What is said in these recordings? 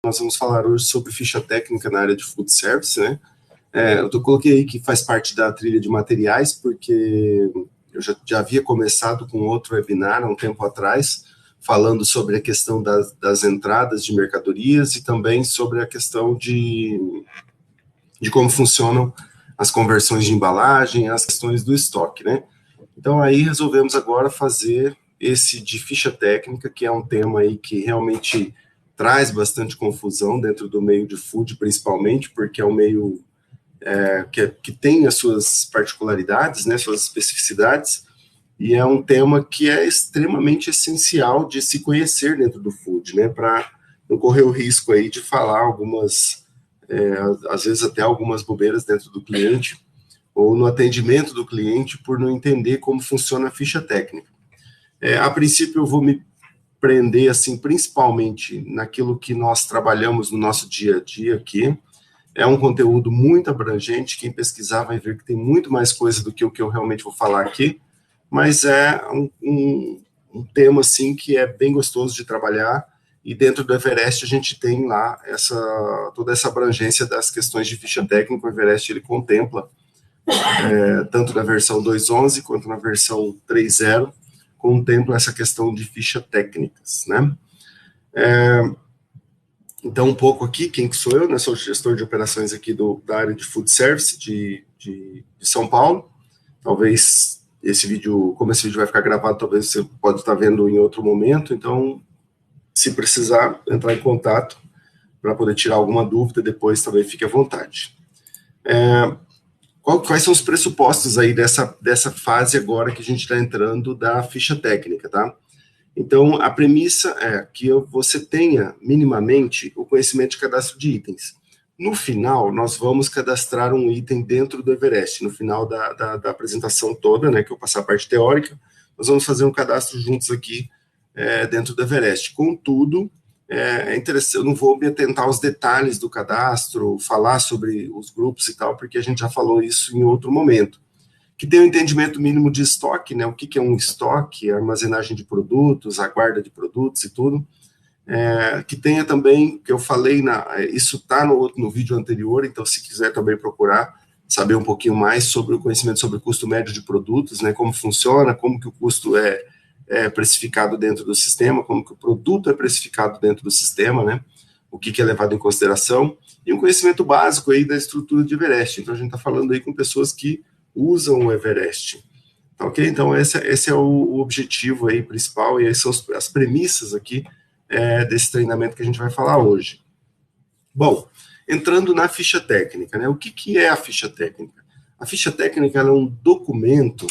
Nós vamos falar hoje sobre ficha técnica na área de food service, né? Eu coloquei aí que faz parte da trilha de materiais, porque eu já havia começado com outro webinar há um tempo atrás, falando sobre a questão das entradas de mercadorias e também sobre a questão de como funcionam as conversões de embalagem, as questões do estoque, né? Então, aí resolvemos agora fazer esse de ficha técnica, que é um tema aí que realmente traz bastante confusão dentro do meio de food, principalmente, porque é um meio que tem as suas particularidades, né, suas especificidades, e é um tema que é extremamente essencial de se conhecer dentro do food, né, para não correr o risco aí de falar algumas, às vezes até algumas bobeiras dentro do cliente, ou no atendimento do cliente, por não entender como funciona a ficha técnica. A princípio, eu vou me prender, assim, principalmente naquilo que nós trabalhamos no nosso dia a dia aqui. É um conteúdo muito abrangente, quem pesquisar vai ver que tem muito mais coisa do que o que eu realmente vou falar aqui, mas é um tema, assim, que é bem gostoso de trabalhar, e dentro do Everest a gente tem lá toda essa abrangência das questões de ficha técnica. O Everest, ele contempla, tanto na versão 2.11 quanto na versão 3.0, contempla essa questão de ficha técnicas, né? Então, um pouco aqui, quem que sou eu, né? Sou gestor de operações aqui da área de food service de São Paulo. Talvez esse vídeo, como esse vídeo vai ficar gravado, talvez você pode estar vendo em outro momento, então, se precisar, entrar em contato para poder tirar alguma dúvida, depois também fique à vontade. Quais são os pressupostos aí dessa fase agora que a gente está entrando da ficha técnica, tá? Então, a premissa é que você tenha minimamente o conhecimento de cadastro de itens. No final, nós vamos cadastrar um item dentro do Everest. No final da apresentação toda, né, que eu passar a parte teórica, nós vamos fazer um cadastro juntos aqui dentro do Everest. Contudo, é interessante, eu não vou me atentar aos detalhes do cadastro, falar sobre os grupos e tal, porque a gente já falou isso em outro momento. Que tem um entendimento mínimo de estoque, né? O que é um estoque, a armazenagem de produtos, a guarda de produtos e tudo. Que tenha também, que eu falei, isso está no vídeo anterior, então se quiser também procurar saber um pouquinho mais sobre o conhecimento sobre o custo médio de produtos, né? Como funciona, como que o custo é precificado dentro do sistema, como que o produto é precificado dentro do sistema, né? O que é levado em consideração, e um conhecimento básico aí da estrutura de Everest. Então, a gente está falando aí com pessoas que usam o Everest, tá ok? Então, esse é o objetivo aí principal, e essas são as premissas aqui desse treinamento que a gente vai falar hoje. Bom, entrando na ficha técnica, né? O que é a ficha técnica? A ficha técnica ela é um documento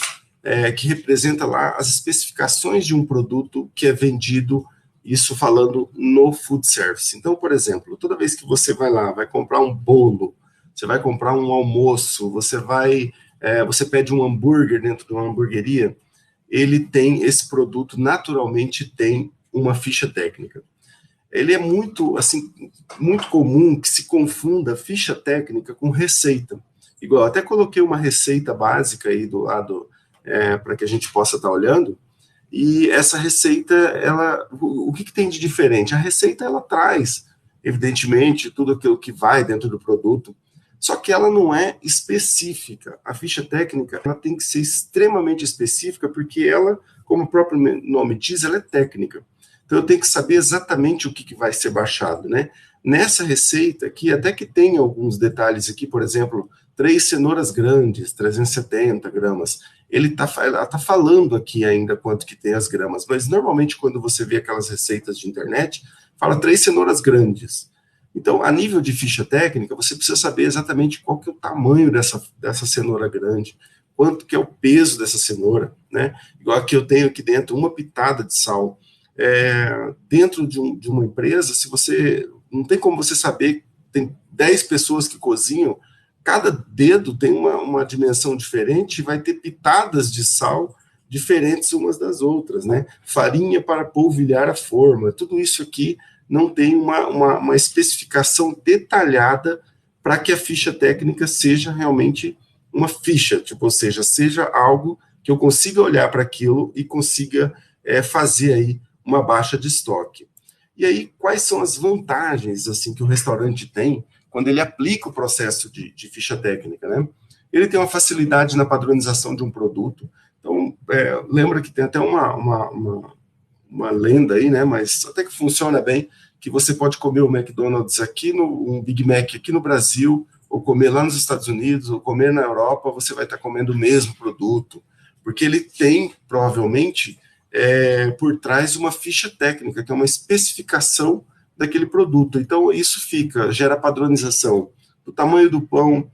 que representa lá as especificações de um produto que é vendido, isso falando no food service. Então, por exemplo, toda vez que você vai lá, vai comprar um bolo, você vai comprar um almoço, você pede um hambúrguer dentro de uma hamburgueria, ele tem esse produto, naturalmente tem uma ficha técnica. Ele é muito, assim, muito comum que se confunda ficha técnica com receita. Igual, até coloquei uma receita básica aí do lado, para que a gente possa estar olhando, e essa receita, o que tem de diferente? A receita, ela traz, evidentemente, tudo aquilo que vai dentro do produto, só que ela não é específica. A ficha técnica, ela tem que ser extremamente específica, porque ela, como o próprio nome diz, ela é técnica. Então, eu tenho que saber exatamente o que vai ser baixado, né? Nessa receita aqui, até que tem alguns detalhes aqui, por exemplo, 3 cenouras grandes, 370 gramas. Ela tá falando aqui ainda quanto que tem as gramas, mas normalmente quando você vê aquelas receitas de internet, fala 3 cenouras grandes. Então, a nível de ficha técnica, você precisa saber exatamente qual que é o tamanho dessa cenoura grande, quanto que é o peso dessa cenoura, né? Igual aqui eu tenho aqui dentro uma pitada de sal. Dentro de uma empresa, não tem como você saber, tem 10 pessoas que cozinham, cada dedo tem uma dimensão diferente e vai ter pitadas de sal diferentes umas das outras, né? Farinha para polvilhar a forma, tudo isso aqui não tem uma especificação detalhada para que a ficha técnica seja realmente uma ficha, tipo, ou seja algo que eu consiga olhar para aquilo e consiga fazer aí uma baixa de estoque. E aí, quais são as vantagens assim que o restaurante tem quando ele aplica o processo de ficha técnica, né? Ele tem uma facilidade na padronização de um produto. Então, lembra que tem até uma lenda aí, né? Mas até que funciona bem, que você pode comer o McDonald's aqui, um Big Mac aqui no Brasil, ou comer lá nos Estados Unidos, ou comer na Europa, você vai estar comendo o mesmo produto, porque ele tem, provavelmente, por trás uma ficha técnica, que é uma especificação daquele produto. Então, isso gera padronização do tamanho do pão,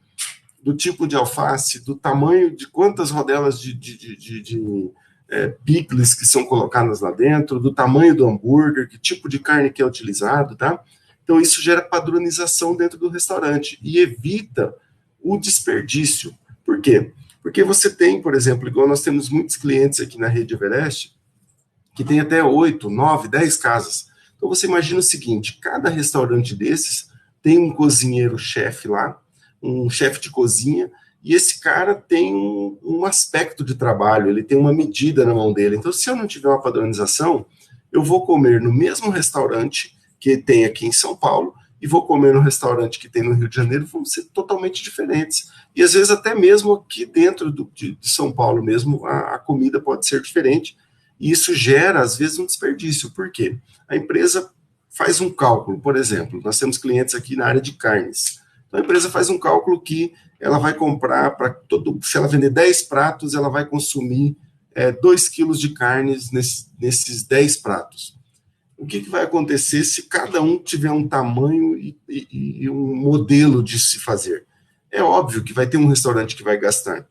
do tipo de alface, do tamanho de quantas rodelas de picles que são colocadas lá dentro, do tamanho do hambúrguer, que tipo de carne que é utilizado, tá? Então, isso gera padronização dentro do restaurante e evita o desperdício. Por quê? Porque você tem, por exemplo, igual nós temos muitos clientes aqui na rede Everest, que tem até 8, 9, 10 casas. Então, você imagina o seguinte, cada restaurante desses tem um cozinheiro-chefe lá, um chefe de cozinha, e esse cara tem um aspecto de trabalho, ele tem uma medida na mão dele. Então, se eu não tiver uma padronização, eu vou comer no mesmo restaurante que tem aqui em São Paulo e vou comer no restaurante que tem no Rio de Janeiro, vão ser totalmente diferentes. E às vezes até mesmo aqui dentro de São Paulo mesmo, a comida pode ser diferente, e isso gera, às vezes, um desperdício. Por quê? A empresa faz um cálculo, por exemplo, nós temos clientes aqui na área de carnes. Então, a empresa faz um cálculo que ela vai comprar se ela vender 10 pratos, ela vai consumir 2 quilos de carnes nesses 10 pratos. O que vai acontecer se cada um tiver um tamanho e um modelo de se fazer? É óbvio que vai ter um restaurante que vai gastar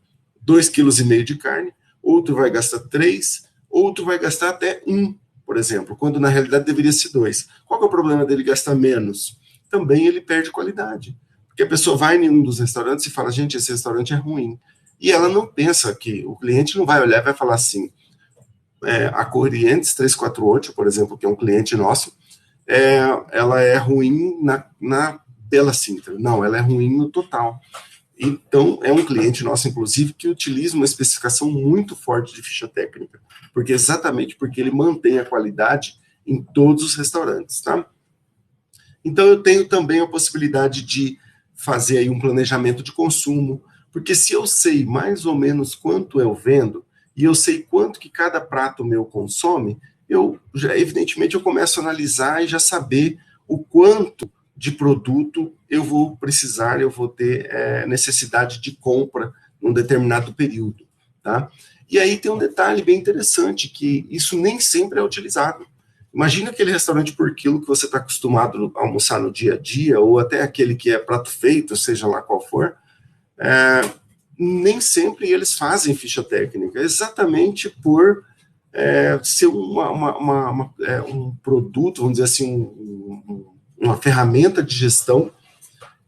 2,5 kg de carne, outro vai gastar 3, outro vai gastar até 1, por exemplo, quando na realidade deveria ser 2. Qual que é o problema dele gastar menos? Também ele perde qualidade. Porque a pessoa vai em um dos restaurantes e fala, gente, esse restaurante é ruim. E ela não pensa que o cliente não vai olhar e vai falar assim, a Corrientes 348, por exemplo, que é um cliente nosso, ela é ruim na Bela Sintra. Não, ela é ruim no total. Então, é um cliente nosso, inclusive, que utiliza uma especificação muito forte de ficha técnica, exatamente porque ele mantém a qualidade em todos os restaurantes, tá? Então, eu tenho também a possibilidade de fazer aí um planejamento de consumo, porque se eu sei mais ou menos quanto eu vendo, e eu sei quanto que cada prato meu consome, evidentemente, eu começo a analisar e já saber o quanto de produto eu vou precisar, eu vou ter necessidade de compra num determinado período, tá? E aí tem um detalhe bem interessante, que isso nem sempre é utilizado. Imagina aquele restaurante por quilo que você está acostumado a almoçar no dia a dia, ou até aquele que é prato feito, seja lá qual for, nem sempre eles fazem ficha técnica, exatamente por ser um produto, vamos dizer assim, uma ferramenta de gestão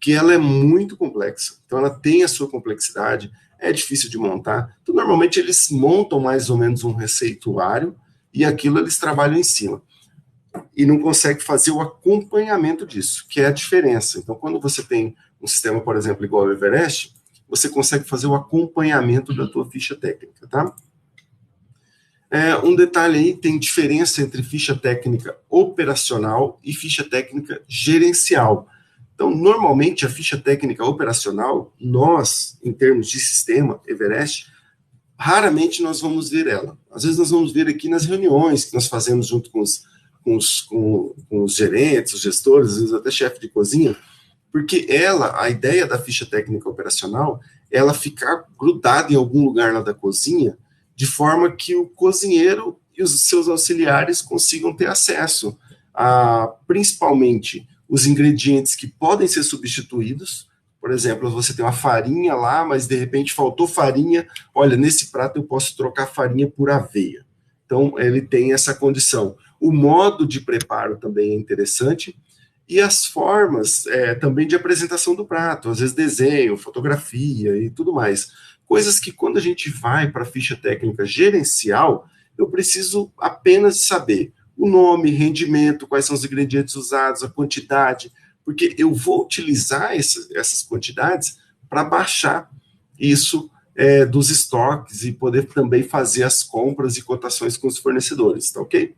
que ela é muito complexa. Então, ela tem a sua complexidade, é difícil de montar. Então, normalmente, eles montam mais ou menos um receituário e aquilo eles trabalham em cima. E não conseguem fazer o acompanhamento disso, que é a diferença. Então, quando você tem um sistema, por exemplo, igual ao Everest, você consegue fazer o acompanhamento da tua ficha técnica, tá? Um detalhe aí, tem diferença entre ficha técnica operacional e ficha técnica gerencial. Então, normalmente, a ficha técnica operacional, nós, em termos de sistema, Everest, raramente nós vamos ver ela. Às vezes nós vamos ver aqui nas reuniões que nós fazemos junto com os gerentes, os gestores, às vezes até chefe de cozinha, porque a ideia da ficha técnica operacional, ela ficar grudada em algum lugar lá da cozinha, de forma que o cozinheiro e os seus auxiliares consigam ter acesso a, principalmente, os ingredientes que podem ser substituídos. Por exemplo, você tem uma farinha lá, mas de repente faltou farinha. Olha, nesse prato eu posso trocar farinha por aveia. Então, ele tem essa condição. O modo de preparo também é interessante. E as formas também de apresentação do prato, às vezes desenho, fotografia e tudo mais. Coisas que quando a gente vai para a ficha técnica gerencial, eu preciso apenas saber o nome, rendimento, quais são os ingredientes usados, a quantidade, porque eu vou utilizar essas quantidades para baixar isso dos estoques e poder também fazer as compras e cotações com os fornecedores, tá ok?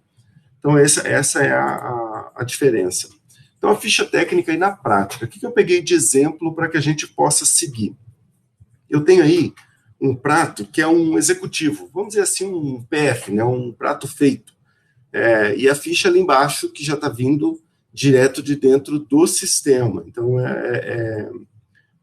Então, essa é a diferença. Então, a ficha técnica aí na prática, o que eu peguei de exemplo para que a gente possa seguir? Eu tenho aí um prato que é um executivo, vamos dizer assim, um PF, né, um prato feito. E a ficha ali embaixo, que já está vindo direto de dentro do sistema. Então, é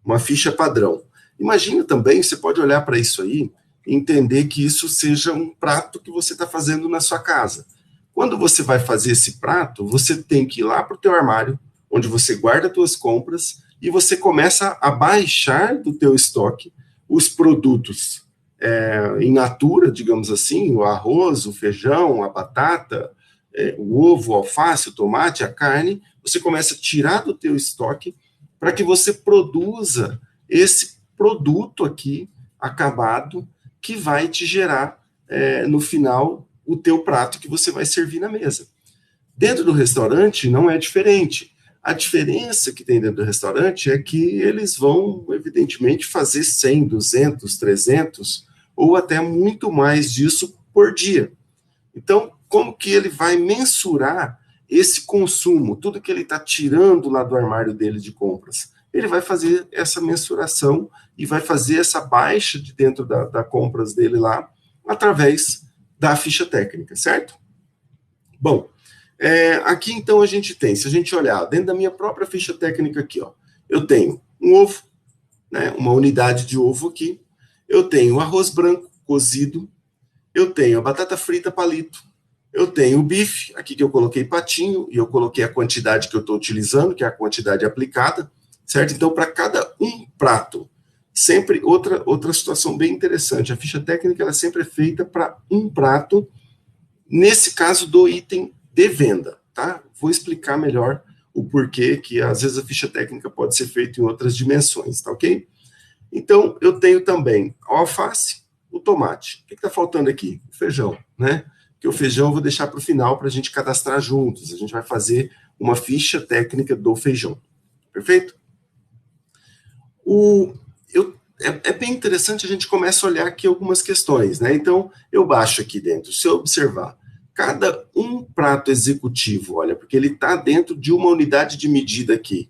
uma ficha padrão. Imagina também, você pode olhar para isso aí e entender que isso seja um prato que você está fazendo na sua casa. Quando você vai fazer esse prato, você tem que ir lá para o teu armário, onde você guarda as tuas compras, e você começa a baixar do teu estoque os produtos in natura, digamos assim, o arroz, o feijão, a batata, o ovo, o alface, o tomate, a carne, você começa a tirar do teu estoque para que você produza esse produto aqui, acabado, que vai te gerar, no final, o teu prato que você vai servir na mesa. Dentro do restaurante não é diferente. A diferença que tem dentro do restaurante é que eles vão, evidentemente, fazer 100, 200, 300 ou até muito mais disso por dia. Então, como que ele vai mensurar esse consumo, tudo que ele está tirando lá do armário dele de compras? Ele vai fazer essa mensuração e vai fazer essa baixa de dentro da compras dele lá, através da ficha técnica, certo? Bom, aqui então a gente tem, se a gente olhar dentro da minha própria ficha técnica aqui, ó, eu tenho um ovo, né, uma unidade de ovo aqui, eu tenho arroz branco cozido, eu tenho a batata frita palito, eu tenho o bife, aqui que eu coloquei patinho, e eu coloquei a quantidade que eu estou utilizando, que é a quantidade aplicada, certo? Então, para cada um prato, sempre outra situação bem interessante, a ficha técnica ela sempre é feita para um prato, nesse caso do item de venda, tá? Vou explicar melhor o porquê que às vezes a ficha técnica pode ser feita em outras dimensões, tá ok? Então, eu tenho também a alface, o tomate. O que está faltando aqui? O feijão, né? Que o feijão eu vou deixar para o final para a gente cadastrar juntos. A gente vai fazer uma ficha técnica do feijão. Perfeito? É bem interessante a gente começa a olhar aqui algumas questões, né? Então, eu baixo aqui dentro. Se eu observar, cada um prato executivo, olha, porque ele está dentro de uma unidade de medida aqui.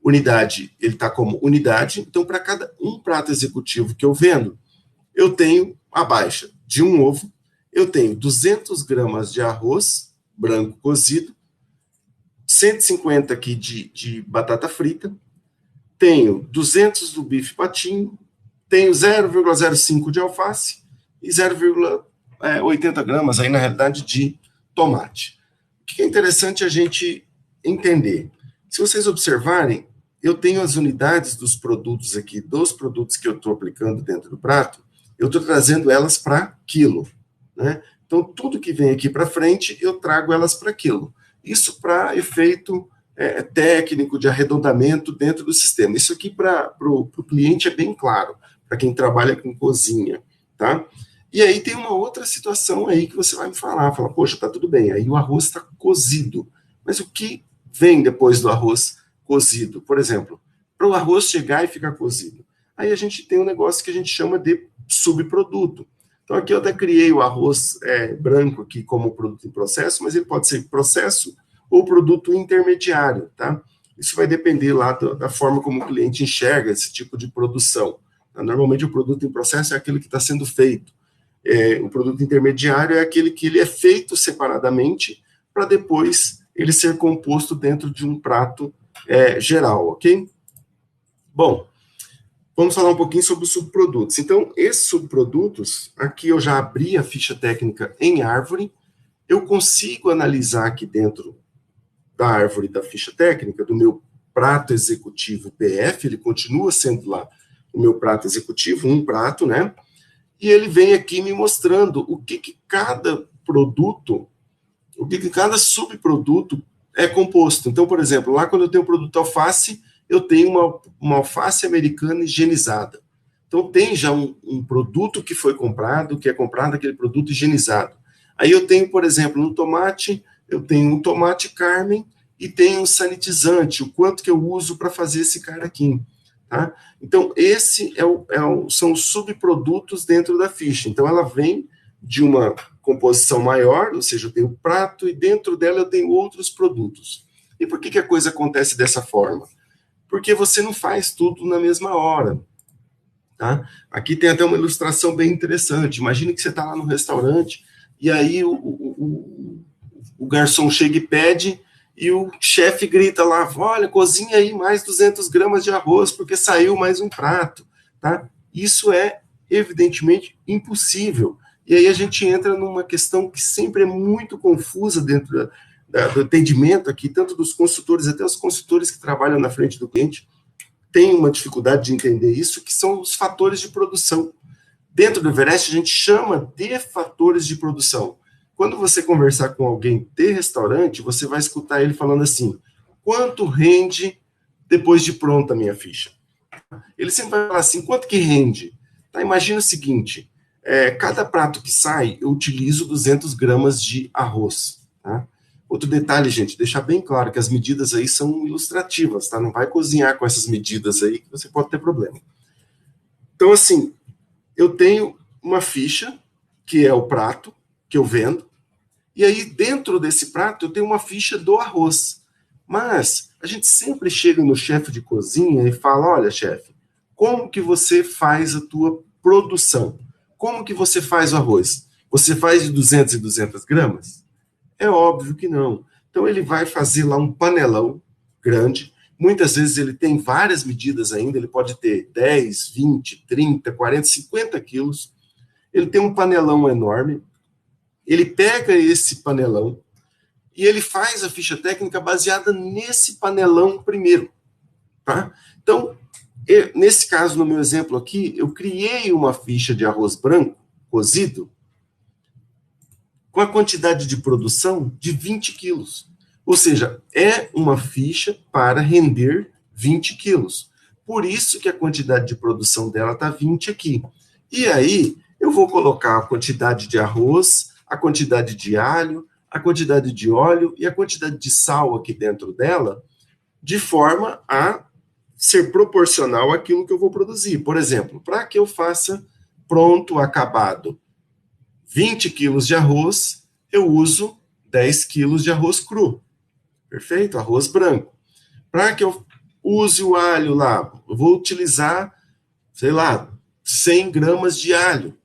Unidade, ele está como unidade, então para cada um prato executivo que eu vendo, eu tenho a baixa de um ovo, eu tenho 200 gramas de arroz branco cozido, 150 aqui de batata frita, tenho 200 do bife patinho, tenho 0,05 de alface e 0,80 gramas, aí na realidade, de tomate. O que é interessante a gente entender? Se vocês observarem, eu tenho as unidades dos produtos aqui, dos produtos que eu estou aplicando dentro do prato, eu estou trazendo elas para quilo, né? Então, tudo que vem aqui para frente, eu trago elas para quilo. Isso para efeito técnico de arredondamento dentro do sistema. Isso aqui para o cliente é bem claro, para quem trabalha com cozinha, tá? E aí tem uma outra situação aí que você vai me fala, poxa, tá tudo bem, aí o arroz está cozido, mas o que vem depois do arroz cozido? Por exemplo, para o arroz chegar e ficar cozido. Aí a gente tem um negócio que a gente chama de subproduto. Então aqui eu até criei o arroz branco aqui como produto em processo, mas ele pode ser processo ou produto intermediário, tá? Isso vai depender lá da forma como o cliente enxerga esse tipo de produção. Normalmente o produto em processo é aquele que está sendo feito. O produto intermediário é aquele que ele é feito separadamente para depois ele ser composto dentro de um prato geral, ok? Bom, vamos falar um pouquinho sobre os subprodutos. Então, esses subprodutos, aqui eu já abri a ficha técnica em árvore, eu consigo analisar aqui dentro da árvore da ficha técnica, do meu prato executivo PF, ele continua sendo lá o meu prato executivo, um prato, né? E ele vem aqui me mostrando o que cada produto, o que cada subproduto é composto. Então, por exemplo, lá quando eu tenho o produto alface, eu tenho uma alface americana higienizada. Então, tem já um produto que foi comprado, que é comprado aquele produto higienizado. Aí eu tenho, por exemplo, no tomate, eu tenho um tomate Carmen e tenho um sanitizante, o quanto que eu uso para fazer esse caraquinho. Tá? Então, esse são os subprodutos dentro da ficha. Então, ela vem de uma composição maior, ou seja, eu tenho o prato e dentro dela eu tenho outros produtos. E por que a coisa acontece dessa forma? Porque você não faz tudo na mesma hora. Tá? Aqui tem até uma ilustração bem interessante. Imagine que você está lá no restaurante e aí o garçom chega e pede e o chefe grita lá, olha, cozinha aí mais 200 gramas de arroz porque saiu mais um prato. Tá? Isso é evidentemente impossível. E aí a gente entra numa questão que sempre é muito confusa dentro do atendimento aqui, tanto dos consultores, até os consultores que trabalham na frente do cliente, tem uma dificuldade de entender isso, que são os fatores de produção. Dentro do Everest, a gente chama de fatores de produção. Quando você conversar com alguém de restaurante, você vai escutar ele falando assim, quanto rende depois de pronta a minha ficha? Ele sempre vai falar assim, quanto que rende? Tá, imagina o seguinte, cada prato que sai, eu utilizo 200 gramas de arroz, tá? Outro detalhe, gente, deixar bem claro que as medidas aí são ilustrativas, tá? Não vai cozinhar com essas medidas aí que você pode ter problema. Então, assim, eu tenho uma ficha, que é o prato que eu vendo, e aí dentro desse prato eu tenho uma ficha do arroz. Mas a gente sempre chega no chefe de cozinha e fala, olha, chefe, como que você faz a tua produção? Como que você faz o arroz? Você faz de 200 e 200 gramas? É óbvio que não. Então ele vai fazer lá um panelão grande, muitas vezes ele tem várias medidas ainda, ele pode ter 10, 20, 30, 40, 50 quilos, ele tem um panelão enorme, ele pega esse panelão e ele faz a ficha técnica baseada nesse panelão primeiro, tá? Então, nesse caso, no meu exemplo aqui, eu criei uma ficha de arroz branco cozido com a quantidade de produção de 20 quilos. Ou seja, é uma ficha para render 20 quilos. Por isso que a quantidade de produção dela está 20 aqui. E aí, eu vou colocar a quantidade de arroz, a quantidade de alho, a quantidade de óleo e a quantidade de sal aqui dentro dela, de forma a ser proporcional àquilo que eu vou produzir. Por exemplo, para que eu faça pronto, acabado, 20 quilos de arroz, eu uso 10 quilos de arroz cru. Perfeito? Arroz branco. Para que eu use o alho lá, eu vou utilizar, sei lá, 100 gramas de alho.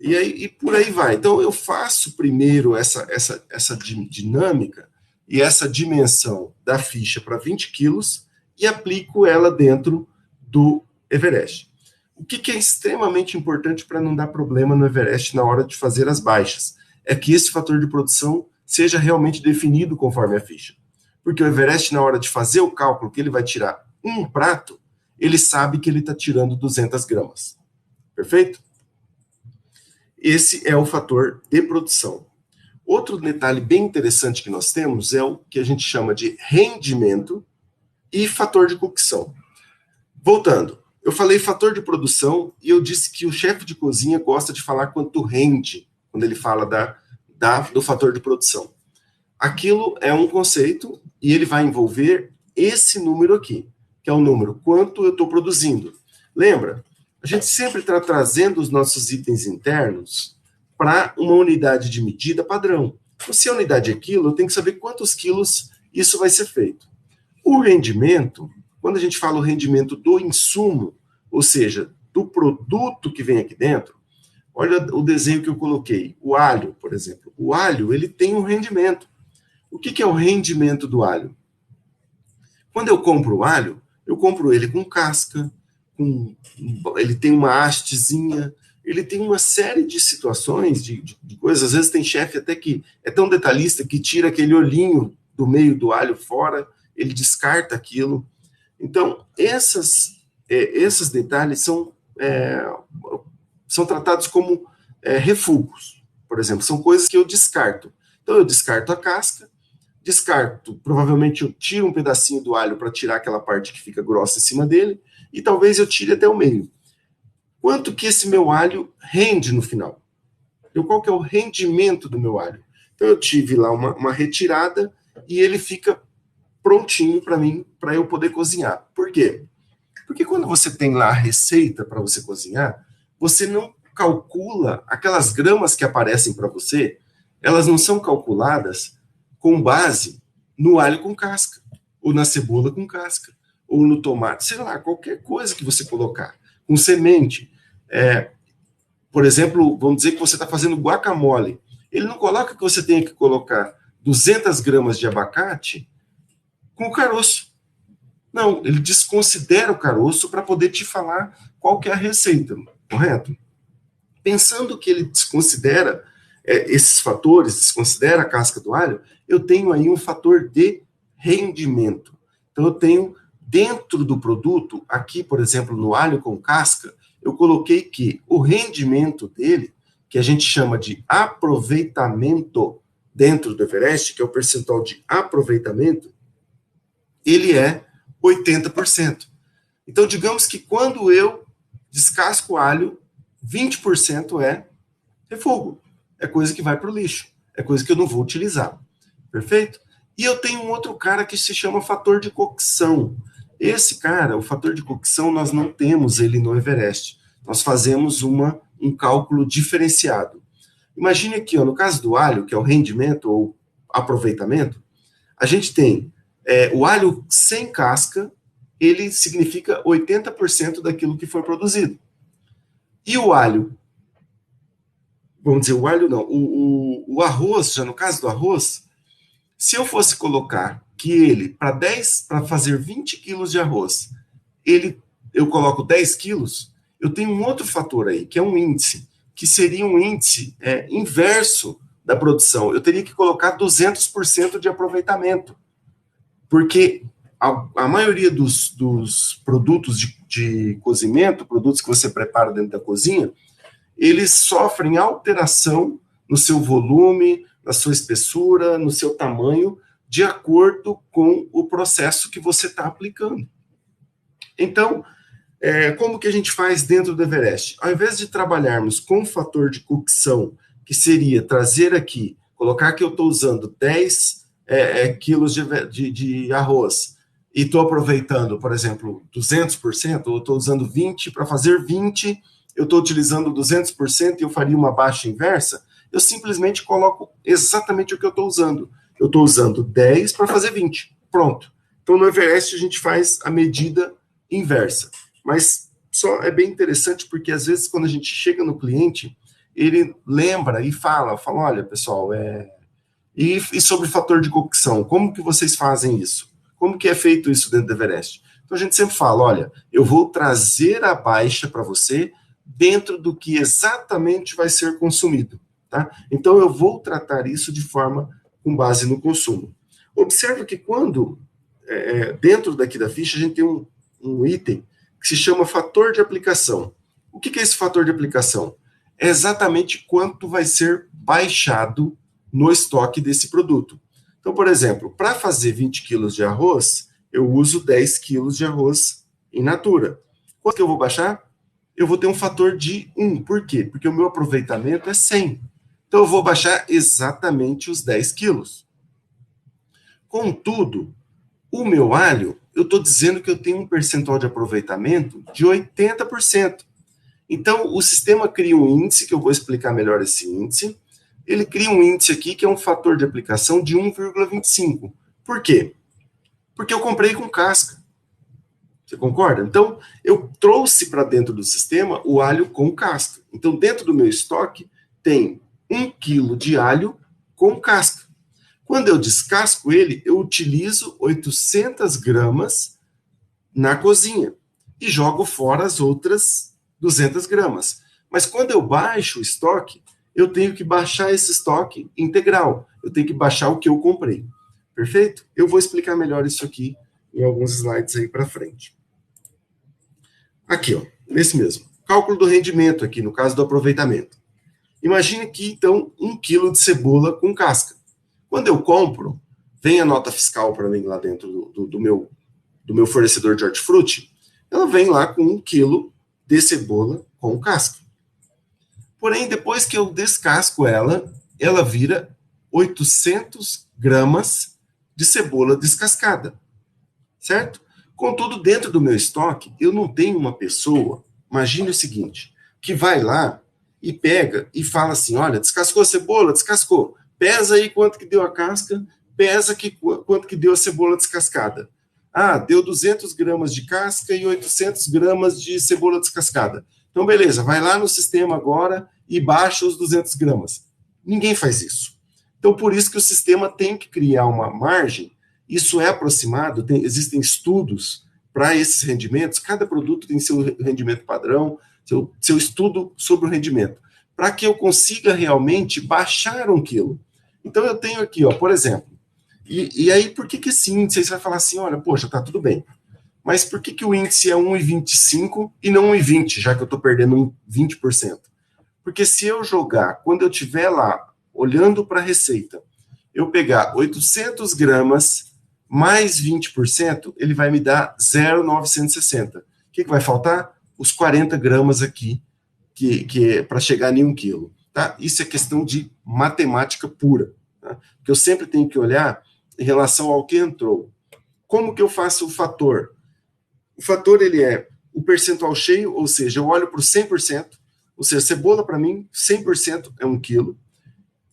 E por aí vai. Então, eu faço primeiro essa dinâmica e essa dimensão da ficha para 20 quilos e aplico ela dentro do Everest. O que é extremamente importante para não dar problema no Everest na hora de fazer as baixas? É que esse fator de produção seja realmente definido conforme a ficha. Porque o Everest, na hora de fazer o cálculo que ele vai tirar um prato, ele sabe que ele está tirando 200 gramas. Perfeito? Esse é o fator de produção. Outro detalhe bem interessante que nós temos é o que a gente chama de rendimento e fator de cocção. Voltando, eu falei fator de produção e eu disse que o chefe de cozinha gosta de falar quanto rende, quando ele fala do fator de produção. Aquilo é um conceito e ele vai envolver esse número aqui, que é o número quanto eu estou produzindo. Lembra? A gente sempre está trazendo os nossos itens internos para uma unidade de medida padrão. Então, se a unidade é quilo, eu tenho que saber quantos quilos isso vai ser feito. O rendimento, quando a gente fala o rendimento do insumo, ou seja, do produto que vem aqui dentro, olha o desenho que eu coloquei. O alho, por exemplo. O alho, ele tem um rendimento. O que é o rendimento do alho? Quando eu compro o alho, eu compro ele com casca, ele tem uma hastezinha, ele tem uma série de situações, de coisas. Às vezes tem chefe até que é tão detalhista que tira aquele olhinho do meio do alho fora, ele descarta aquilo. Então, esses detalhes são tratados como refugos, por exemplo, são coisas que eu descarto. Então, eu descarto a casca, provavelmente eu tiro um pedacinho do alho para tirar aquela parte que fica grossa em cima dele, e talvez eu tire até o meio. Quanto que esse meu alho rende no final? Então, qual que é o rendimento do meu alho? Então, eu tive lá uma retirada e ele fica prontinho para mim, para eu poder cozinhar. Por quê? Porque quando você tem lá a receita para você cozinhar, você não calcula aquelas gramas que aparecem para você, elas não são calculadas com base no alho com casca, ou na cebola com casca, ou no tomate, sei lá, qualquer coisa que você colocar, com semente. Por exemplo, vamos dizer que você está fazendo guacamole. Ele não coloca que você tenha que colocar 200 gramas de abacate com o caroço. Não, ele desconsidera o caroço para poder te falar qual que é a receita, correto? Pensando que ele desconsidera esses fatores, desconsidera a casca do alho, eu tenho aí um fator de rendimento. Então, eu tenho dentro do produto, aqui, por exemplo, no alho com casca, eu coloquei que o rendimento dele, que a gente chama de aproveitamento dentro do Everest, que é o percentual de aproveitamento, ele é 80%. Então, digamos que quando eu descasco o alho, 20% é refúgio. É coisa que vai para o lixo. É coisa que eu não vou utilizar. Perfeito? E eu tenho um outro cara que se chama fator de cocção. Esse cara, o fator de cocção, nós não temos ele no Everest. Nós fazemos um cálculo diferenciado. Imagine aqui, ó, no caso do alho, que é o rendimento ou aproveitamento, a gente tem o alho sem casca, ele significa 80% daquilo que foi produzido. E o alho, vamos dizer, o alho não, o arroz, já no caso do arroz, se eu fosse colocar que ele, para fazer 20 quilos de arroz, eu coloco 10 quilos, eu tenho um outro fator aí, que é um índice, que seria um índice inverso da produção. Eu teria que colocar 200% de aproveitamento, porque a maioria dos produtos de cozimento, produtos que você prepara dentro da cozinha, eles sofrem alteração no seu volume, na sua espessura, no seu tamanho, de acordo com o processo que você está aplicando. Então, como que a gente faz dentro do Everest? Ao invés de trabalharmos com o fator de cocção, que seria trazer aqui, colocar que eu estou usando 10 quilos de arroz, e estou aproveitando, por exemplo, 200%, ou estou usando 20 para fazer 20, eu estou utilizando 200% e eu faria uma baixa inversa, eu simplesmente coloco exatamente o que eu estou usando. Eu estou usando 10 para fazer 20. Pronto. Então, no Everest, a gente faz a medida inversa. Mas só é bem interessante porque, às vezes, quando a gente chega no cliente, ele lembra e fala, olha, pessoal, e sobre fator de cocção, como que vocês fazem isso? Como que é feito isso dentro do Everest? Então, a gente sempre fala, olha, eu vou trazer a baixa para você dentro do que exatamente vai ser consumido. Tá? Então, eu vou tratar isso de forma com base no consumo. Observa que quando, dentro daqui da ficha, a gente tem um item que se chama fator de aplicação. O que é esse fator de aplicação? É exatamente quanto vai ser baixado no estoque desse produto. Então, por exemplo, para fazer 20 quilos de arroz, eu uso 10 quilos de arroz in natura. Quanto que eu vou baixar? Eu vou ter um fator de 1. Por quê? Porque o meu aproveitamento é 100. Então, eu vou baixar exatamente os 10 quilos. Contudo, o meu alho, eu estou dizendo que eu tenho um percentual de aproveitamento de 80%. Então, o sistema cria um índice, que eu vou explicar melhor esse índice. Ele cria um índice aqui, que é um fator de aplicação de 1,25. Por quê? Porque eu comprei com casca. Você concorda? Então, eu trouxe para dentro do sistema o alho com casca. Então, dentro do meu estoque, tem 1 quilo de alho com casca. Quando eu descasco ele, eu utilizo 800 gramas na cozinha e jogo fora as outras 200 gramas. Mas quando eu baixo o estoque, eu tenho que baixar esse estoque integral. Eu tenho que baixar o que eu comprei. Perfeito? Eu vou explicar melhor isso aqui em alguns slides aí para frente. Aqui, ó, nesse mesmo. Cálculo do rendimento aqui, no caso do aproveitamento. Imagine aqui, então, 1 quilo de cebola com casca. Quando eu compro, vem a nota fiscal para mim lá dentro do meu fornecedor de hortifruti, ela vem lá com 1 quilo de cebola com casca. Porém, depois que eu descasco ela vira 800 gramas de cebola descascada, certo? Contudo, dentro do meu estoque, eu não tenho uma pessoa, imagine o seguinte, que vai lá e pega e fala assim, olha, descascou a cebola? Descascou. Pesa aí quanto que deu a casca, pesa quanto que deu a cebola descascada. Ah, deu 200 gramas de casca e 800 gramas de cebola descascada. Então, beleza, vai lá no sistema agora e baixa os 200 gramas. Ninguém faz isso. Então, por isso que o sistema tem que criar uma margem. Isso é aproximado, existem estudos para esses rendimentos, cada produto tem seu rendimento padrão, seu estudo sobre o rendimento, para que eu consiga realmente baixar 1 quilo. Então, eu tenho aqui, ó, por exemplo, e aí, por que esse índice? Aí você vai falar assim, olha, poxa, tá tudo bem. Mas por que o índice é 1,25 e não 1,20, já que eu estou perdendo 20%? Porque se eu jogar, quando eu estiver lá, olhando para a receita, eu pegar 800 gramas mais 20%, ele vai me dar 0,960. O que vai faltar? Os 40 gramas aqui, que é para chegar em 1 quilo. Tá? Isso é questão de matemática pura. Tá? Porque eu sempre tenho que olhar em relação ao que entrou. Como que eu faço o fator? O fator, ele é o percentual cheio, ou seja, eu olho para o 100%, ou seja, cebola para mim, 100% é 1 quilo,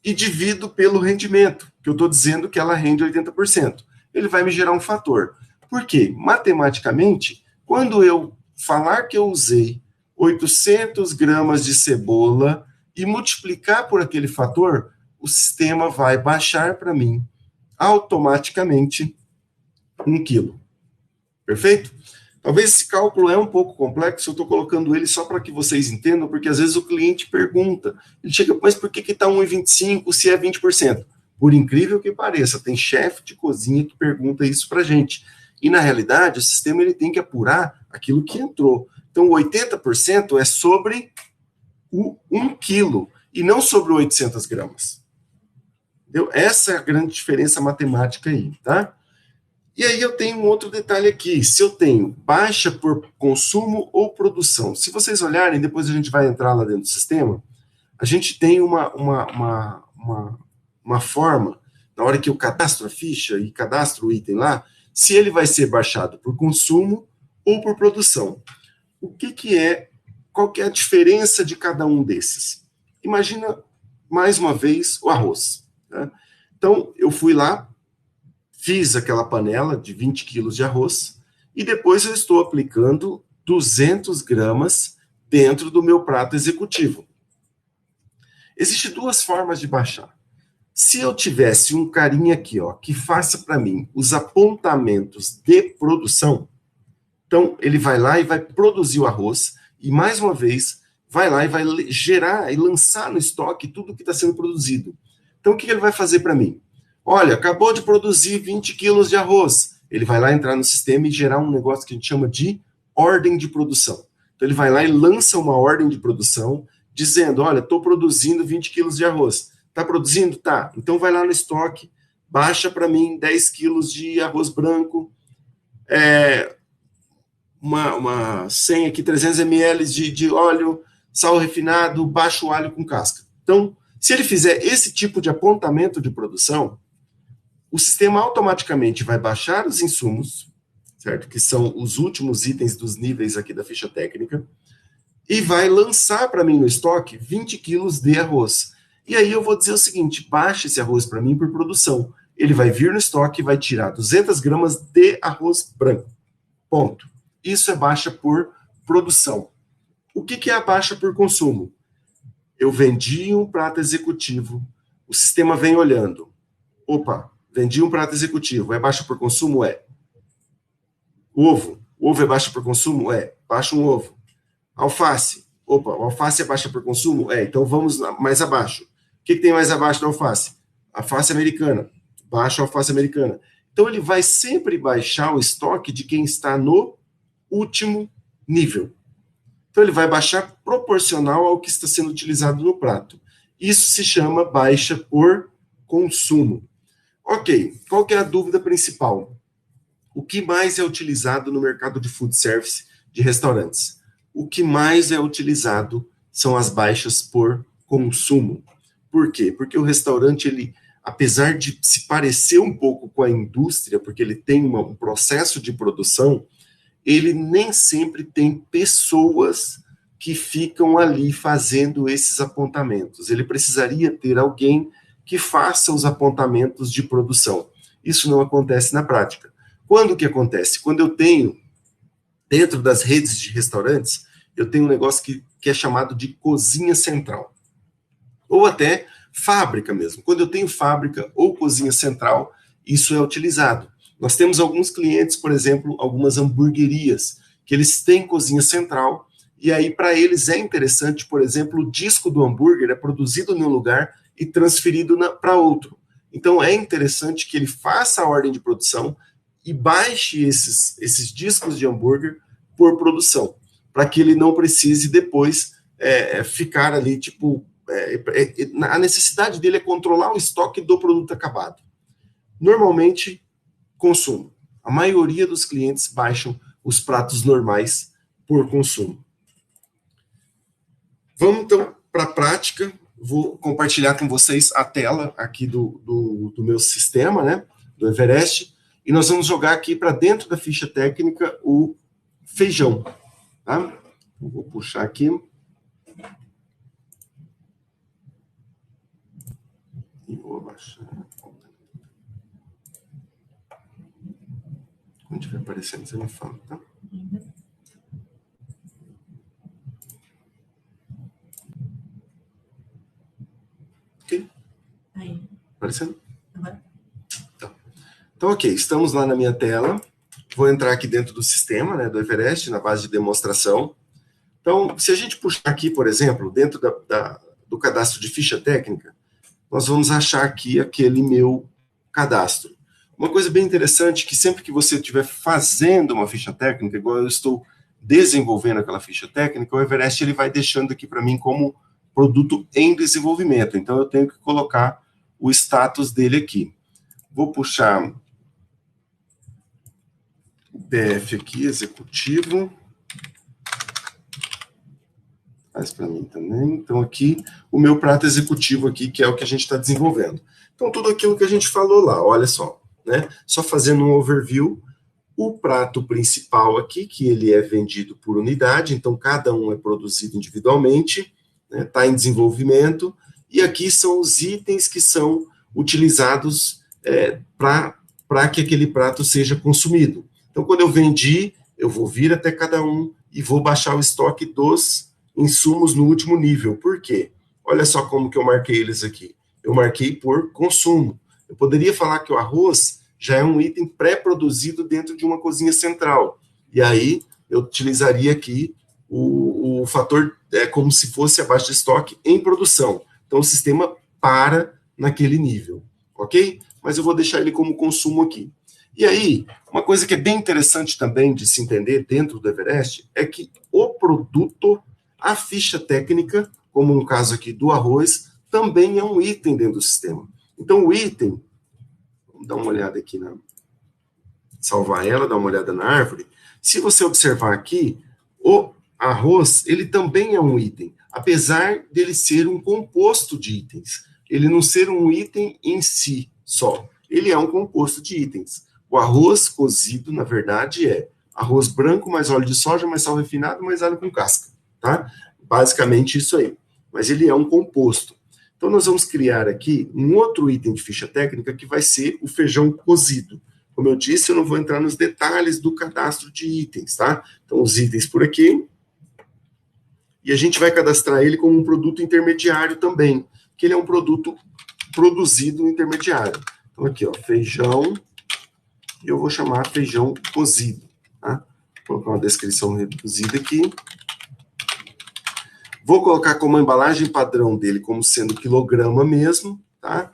e divido pelo rendimento, que eu estou dizendo que ela rende 80%. Ele vai me gerar um fator. Por quê? Matematicamente, quando eu falar que eu usei 800 gramas de cebola e multiplicar por aquele fator, o sistema vai baixar para mim automaticamente 1 quilo. Perfeito? Talvez esse cálculo é um pouco complexo, eu estou colocando ele só para que vocês entendam, porque às vezes o cliente pergunta, ele chega, mas por que está 1,25 se é 20%? Por incrível que pareça, tem chefe de cozinha que pergunta isso para a gente. E na realidade, o sistema ele tem que apurar aquilo que entrou. Então, o 80% é sobre o 1 quilo e não sobre 800 gramas. Entendeu? Essa é a grande diferença matemática aí, tá? E aí eu tenho um outro detalhe aqui, se eu tenho baixa por consumo ou produção. Se vocês olharem, depois a gente vai entrar lá dentro do sistema, a gente tem uma forma, na hora que eu cadastro a ficha e cadastro o item lá, se ele vai ser baixado por consumo ou por produção. Qual que é a diferença de cada um desses? Imagina, mais uma vez, o arroz. Né? Então, eu fui lá, fiz aquela panela de 20 quilos de arroz e depois eu estou aplicando 200 gramas dentro do meu prato executivo. Existem duas formas de baixar. Se eu tivesse um carinha aqui, ó, que faça para mim os apontamentos de produção, então ele vai lá e vai produzir o arroz e, mais uma vez, vai lá e vai gerar e lançar no estoque tudo que está sendo produzido. Então, o que ele vai fazer para mim? Olha, acabou de produzir 20 quilos de arroz. Ele vai lá entrar no sistema e gerar um negócio que a gente chama de ordem de produção. Então, ele vai lá e lança uma ordem de produção, dizendo, olha, estou produzindo 20 quilos de arroz. Está produzindo? Tá. Então, vai lá no estoque, baixa para mim 10 quilos de arroz branco, uma 100 aqui, 300 ml de óleo, sal refinado, baixo alho com casca. Então, se ele fizer esse tipo de apontamento de produção, o sistema automaticamente vai baixar os insumos, certo? Que são os últimos itens dos níveis aqui da ficha técnica, e vai lançar para mim no estoque 20 quilos de arroz. E aí eu vou dizer o seguinte, baixa esse arroz para mim por produção. Ele vai vir no estoque e vai tirar 200 gramas de arroz branco. Ponto. Isso é baixa por produção. O que é a baixa por consumo? Eu vendi um prato executivo, o sistema vem olhando. Opa, vendi um prato executivo, é baixa por consumo? É. Ovo é baixa por consumo? É. Baixa um ovo. Alface, opa, alface é baixa por consumo? É, então vamos mais abaixo. O que tem mais abaixo da alface? Alface americana. Baixa a alface americana. Então ele vai sempre baixar o estoque de quem está no último nível. Então ele vai baixar proporcional ao que está sendo utilizado no prato. Isso se chama baixa por consumo. Ok, qual que é a dúvida principal? O que mais é utilizado no mercado de food service de restaurantes? O que mais é utilizado são as baixas por consumo. Por quê? Porque o restaurante, ele, apesar de se parecer um pouco com a indústria, porque ele tem um processo de produção, ele nem sempre tem pessoas que ficam ali fazendo esses apontamentos. Ele precisaria ter alguém que faça os apontamentos de produção. Isso não acontece na prática. Quando que acontece? Quando eu tenho, dentro das redes de restaurantes, eu tenho um negócio que é chamado de cozinha central. Ou até fábrica mesmo. Quando eu tenho fábrica ou cozinha central, isso é utilizado. Nós temos alguns clientes, por exemplo, algumas hamburguerias, que eles têm cozinha central, e aí para eles é interessante, por exemplo, o disco do hambúrguer é produzido em um lugar e transferido para outro. Então é interessante que ele faça a ordem de produção e baixe esses discos de hambúrguer por produção, para que ele não precise depois ficar ali, tipo, a necessidade dele é controlar o estoque do produto acabado. Normalmente, consumo. A maioria dos clientes baixam os pratos normais por consumo. Vamos, então, para a prática. Vou compartilhar com vocês a tela aqui do meu sistema, né, do Everest, e nós vamos jogar aqui para dentro da ficha técnica o feijão. Tá? Vou puxar aqui. E vou abaixar. Quando estiver aparecendo, você me fala, tá? Ok? Aí. Aparecendo? Uhum. Então, ok, estamos lá na minha tela. Vou entrar aqui dentro do sistema, né, do Everest, na base de demonstração. Então, se a gente puxar aqui, por exemplo, dentro do cadastro de ficha técnica, nós vamos achar aqui aquele meu cadastro. Uma coisa bem interessante, que sempre que você estiver fazendo uma ficha técnica, igual eu estou desenvolvendo aquela ficha técnica, o Everest ele vai deixando aqui para mim como produto em desenvolvimento. Então, eu tenho que colocar o status dele aqui. Vou puxar o PF aqui, executivo. Faz para mim também. Então, aqui, o meu prato executivo aqui, que é o que a gente está desenvolvendo. Então, tudo aquilo que a gente falou lá, olha só, né? Só fazendo um overview, o prato principal aqui, que ele é vendido por unidade, então cada um é produzido individualmente, está, né, em desenvolvimento, e aqui são os itens que são utilizados para que aquele prato seja consumido. Então, quando eu vendi, eu vou vir até cada um e vou baixar o estoque dos insumos no último nível. Por quê? Olha só como que eu marquei eles aqui. Eu marquei por consumo. Eu poderia falar que o arroz já é um item pré-produzido dentro de uma cozinha central. E aí, eu utilizaria aqui o fator como se fosse abaixo de estoque em produção. Então, o sistema para naquele nível, ok? Mas eu vou deixar ele como consumo aqui. E aí, uma coisa que é bem interessante também de se entender dentro do Everest é que o produto, a ficha técnica, como no caso aqui do arroz, também é um item dentro do sistema. Então, o item, vamos dar uma olhada aqui, salvar ela, dar uma olhada na árvore. Se você observar aqui, o arroz, ele também é um item, apesar dele ser um composto de itens. Ele não ser um item em si só, ele é um composto de itens. O arroz cozido, na verdade, é arroz branco, mais óleo de soja, mais sal refinado, mais alho com casca, tá? Basicamente isso aí. Mas ele é um composto. Então, nós vamos criar aqui um outro item de ficha técnica que vai ser o feijão cozido. Como eu disse, eu não vou entrar nos detalhes do cadastro de itens, tá? Então, os itens por aqui. E a gente vai cadastrar ele como um produto intermediário também, que ele é um produto produzido intermediário. Então, aqui, ó, feijão, e eu vou chamar feijão cozido, tá? Vou colocar uma descrição reduzida aqui. Vou colocar como a embalagem padrão dele como sendo quilograma mesmo, tá?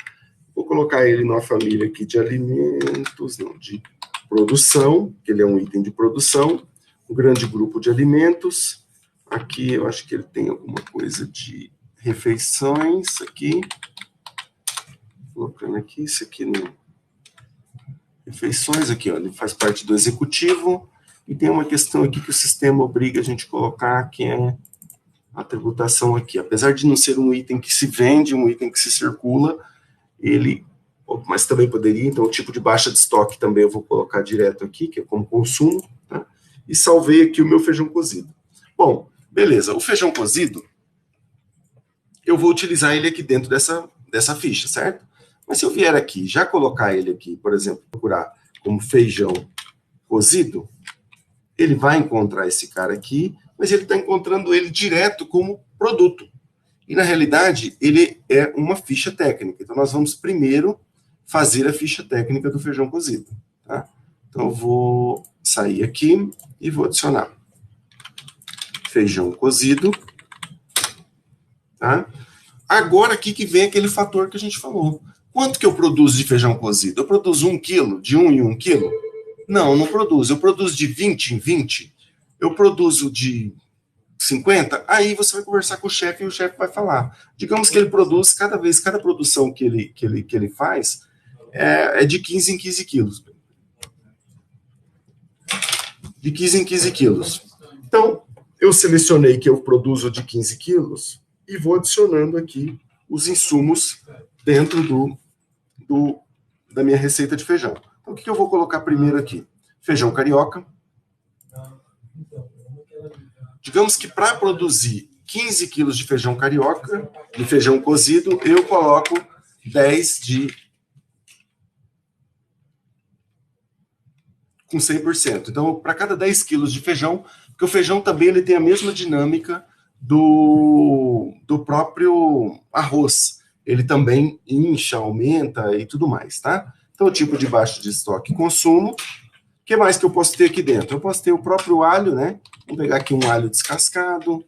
Vou colocar ele numa família aqui de alimentos, não, de produção, que ele é um item de produção, um grande grupo de alimentos. Aqui eu acho que ele tem alguma coisa de refeições aqui. Colocando aqui, isso aqui no refeições aqui, ó, ele faz parte do executivo. E tem uma questão aqui que o sistema obriga a gente a colocar, que é a tributação aqui. Apesar de não ser um item que se vende, um item que se circula, ele, mas também poderia, então o tipo de baixa de estoque também eu vou colocar direto aqui, que é como consumo, tá? E salvei aqui o meu feijão cozido. Bom, Beleza, o feijão cozido, eu vou utilizar ele aqui dentro dessa ficha, certo? Mas se eu vier aqui, já colocar ele aqui, por exemplo, procurar como feijão cozido, ele vai encontrar esse cara aqui, mas ele está encontrando ele direto como produto. E, na realidade, ele é uma ficha técnica. Então, nós vamos primeiro fazer a ficha técnica do feijão cozido. Tá? Então, eu vou sair aqui e vou adicionar feijão cozido. Tá? Agora, aqui que vem aquele fator que a gente falou. Quanto que eu produzo de feijão cozido? Eu produzo 1 quilo, de 1 em 1 quilo? Não, não produzo. Eu produzo de 20 em 20? Eu produzo de 50? Aí você vai conversar com o chefe e o chefe vai falar. Digamos que ele produz, cada produção que ele faz é de 15 em 15 quilos. De 15 em 15 quilos. Então, eu selecionei que eu produzo de 15 quilos e vou adicionando aqui os insumos dentro da minha receita de feijão. Então, o que eu vou colocar primeiro aqui? Feijão carioca. Digamos que para produzir 15 quilos de feijão carioca, de feijão cozido, eu coloco 10 com 100%. Então, para cada 10 quilos de feijão, porque o feijão também ele tem a mesma dinâmica do próprio arroz. Ele também incha, aumenta e tudo mais, tá? Então, o tipo de baixo de estoque consumo. O que mais que eu posso ter aqui dentro? Eu posso ter o próprio alho, né? Vamos pegar aqui um alho descascado.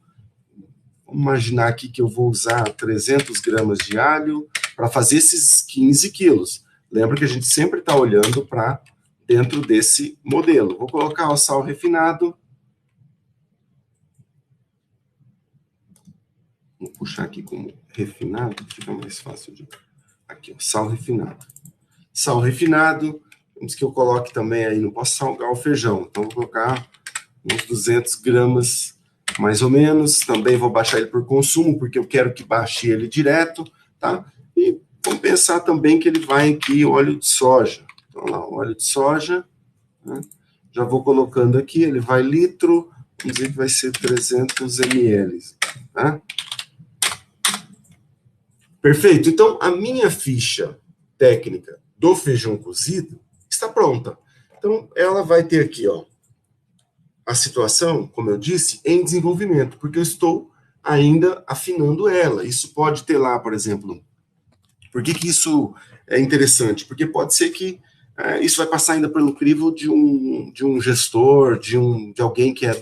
Vamos imaginar aqui que eu vou usar 300 gramas de alho para fazer esses 15 quilos. Lembra que a gente sempre está olhando para dentro desse modelo. Vou colocar o sal refinado. Vou puxar aqui como refinado, fica mais fácil de... Aqui, ó, sal refinado. Sal refinado, vamos que eu coloque também aí, não posso salgar o feijão, então vou colocar uns 200 gramas, mais ou menos. Também vou baixar ele por consumo, porque eu quero que baixe ele direto, tá? E vamos pensar também que ele vai aqui óleo de soja. Então, lá, óleo de soja, né? Já vou colocando aqui, ele vai litro, vamos dizer que vai ser 300 ml, tá? Perfeito. Então, a minha ficha técnica do feijão cozido está pronta. Então, ela vai ter aqui, ó, a situação, como eu disse, em desenvolvimento, porque eu estou ainda afinando ela. Isso pode ter lá, por exemplo, por que isso é interessante? Porque pode ser que isso vai passar ainda pelo crivo de um gestor, de alguém que é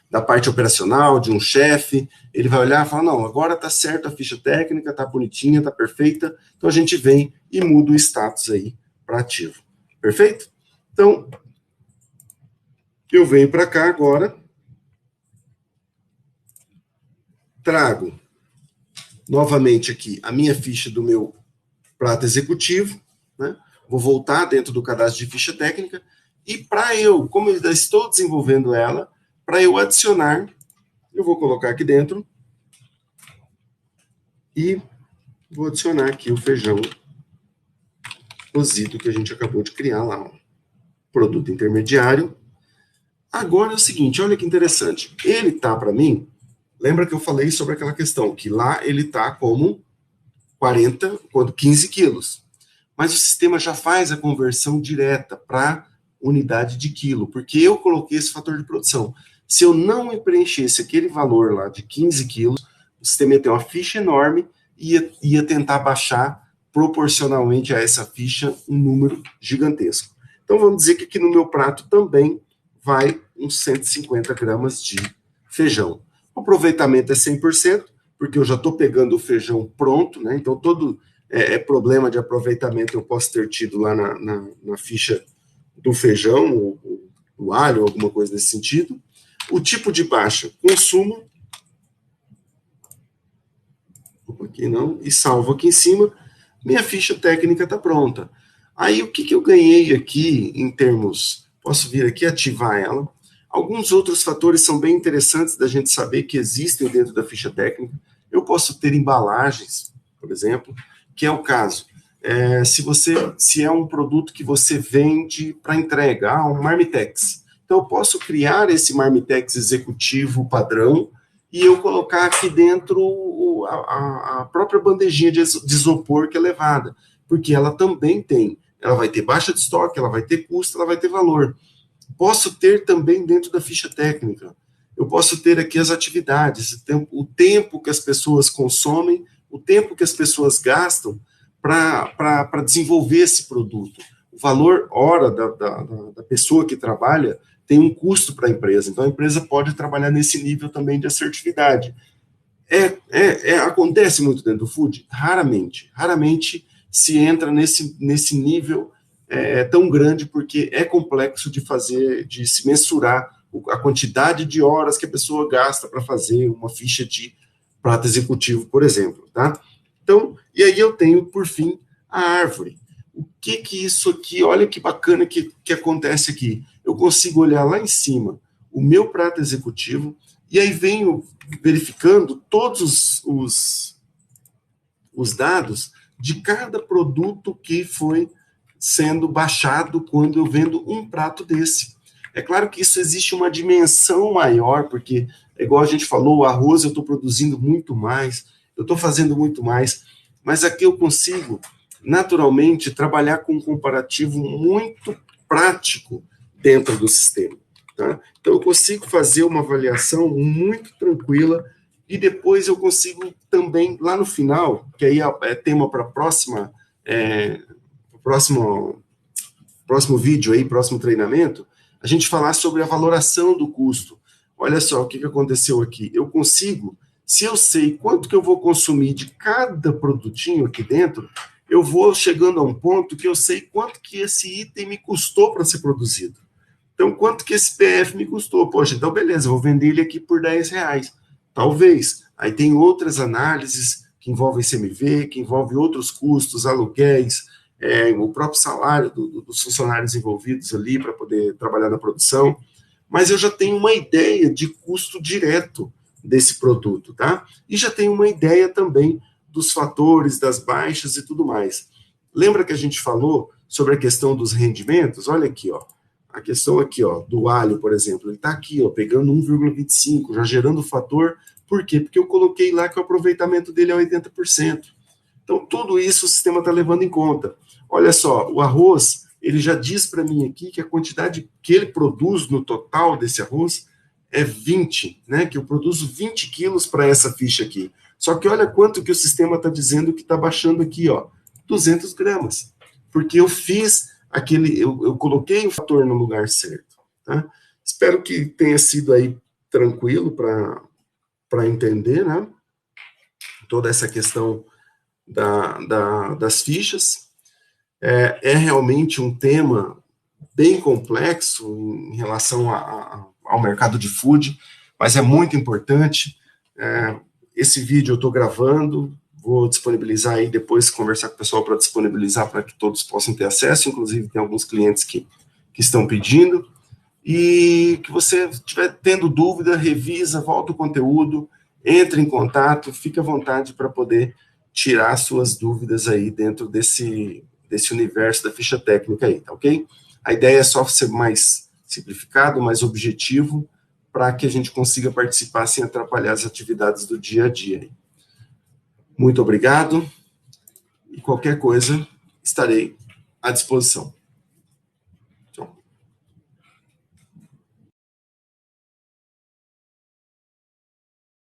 da parte operacional, de um chefe. Ele vai olhar e falar, não, agora está certo a ficha técnica, está bonitinha, está perfeita, então a gente vem e muda o status aí para ativo. Perfeito? Então, eu venho para cá agora, trago novamente aqui a minha ficha do meu prato executivo, né? Vou voltar dentro do cadastro de ficha técnica, e para eu, como eu ainda estou desenvolvendo ela, para eu adicionar, eu vou colocar aqui dentro e vou adicionar aqui o feijão cozido que a gente acabou de criar lá, ó. Produto intermediário. Agora é o seguinte, olha que interessante. Ele tá para mim, lembra que eu falei sobre aquela questão, que lá ele tá como 15 quilos. Mas o sistema já faz a conversão direta para unidade de quilo, porque eu coloquei esse fator de produção. Se eu não preenchesse aquele valor lá de 15 quilos, o sistema ia ter uma ficha enorme e ia tentar baixar proporcionalmente a essa ficha um número gigantesco. Então, vamos dizer que aqui no meu prato também vai uns 150 gramas de feijão. O aproveitamento é 100%, porque eu já estou pegando o feijão pronto, né? Então, todo problema de aproveitamento eu posso ter tido lá na ficha do feijão, o alho, alguma coisa nesse sentido. O tipo de baixa, consumo. Aqui não, e salvo aqui em cima. Minha ficha técnica está pronta. Aí, o que eu ganhei aqui em termos... Posso vir aqui ativar ela. Alguns outros fatores são bem interessantes da gente saber que existem dentro da ficha técnica. Eu posso ter embalagens, por exemplo, que é o caso. Se é um produto que você vende para entrega, um Marmitex. Então, eu posso criar esse Marmitex executivo padrão e eu colocar aqui dentro a própria bandejinha de isopor que é levada, porque ela também tem, ela vai ter baixa de estoque, ela vai ter custo, ela vai ter valor. Posso ter também dentro da ficha técnica, eu posso ter aqui as atividades, o tempo que as pessoas consomem, o tempo que as pessoas gastam para desenvolver esse produto. O valor hora da pessoa que trabalha tem um custo para a empresa, então a empresa pode trabalhar nesse nível também de assertividade. Acontece muito dentro do food? Raramente se entra nesse nível tão grande, porque é complexo de fazer, de se mensurar a quantidade de horas que a pessoa gasta para fazer uma ficha de prato executivo, por exemplo, tá? Então, e aí eu tenho, por fim, a árvore. O que isso aqui, olha que bacana que acontece aqui. Eu consigo olhar lá em cima o meu prato executivo e aí venho verificando todos os dados de cada produto que foi sendo baixado quando eu vendo um prato desse. É claro que isso existe uma dimensão maior, porque, igual a gente falou, o arroz eu estou produzindo muito mais, eu estou fazendo muito mais, mas aqui eu consigo, naturalmente, trabalhar com um comparativo muito prático dentro do sistema. Tá? Então, eu consigo fazer uma avaliação muito tranquila e depois eu consigo também, lá no final, que aí é tema para próximo vídeo aí, próximo treinamento, a gente falar sobre a valoração do custo. Olha só o que aconteceu aqui. Eu consigo, se eu sei quanto que eu vou consumir de cada produtinho aqui dentro, eu vou chegando a um ponto que eu sei quanto que esse item me custou para ser produzido. Então, quanto que esse PF me custou? Poxa, então beleza, eu vou vender ele aqui por R$10. Talvez. Aí tem outras análises que envolvem CMV, que envolvem outros custos, aluguéis, o próprio salário dos funcionários envolvidos ali para poder trabalhar na produção, mas eu já tenho uma ideia de custo direto desse produto, tá? E já tenho uma ideia também dos fatores, das baixas e tudo mais. Lembra que a gente falou sobre a questão dos rendimentos? Olha aqui, ó. A questão aqui, ó, do alho, por exemplo, ele está aqui, ó, pegando 1,25, já gerando o fator. Por quê? Porque eu coloquei lá que o aproveitamento dele é 80%. Então, tudo isso o sistema está levando em conta. Olha só, o arroz, ele já diz para mim aqui que a quantidade que ele produz no total desse arroz é 20, né? Que eu produzo 20 quilos para essa ficha aqui. Só que olha quanto que o sistema está dizendo que está baixando aqui, ó, 200 gramas. Porque eu fiz eu coloquei o fator no lugar certo. Tá? Espero que tenha sido aí tranquilo para entender, né? Toda essa questão das fichas. É realmente um tema bem complexo em relação ao mercado de food, mas é muito importante. Esse vídeo eu estou gravando, vou disponibilizar aí depois, conversar com o pessoal para disponibilizar para que todos possam ter acesso, inclusive tem alguns clientes que estão pedindo, e que você estiver tendo dúvida, revisa, volta o conteúdo, entre em contato, fique à vontade para poder tirar suas dúvidas aí dentro desse universo da ficha técnica aí, tá ok? A ideia é só ser mais simplificado, mais objetivo, para que a gente consiga participar sem atrapalhar as atividades do dia a dia aí. Muito obrigado, e qualquer coisa, estarei à disposição.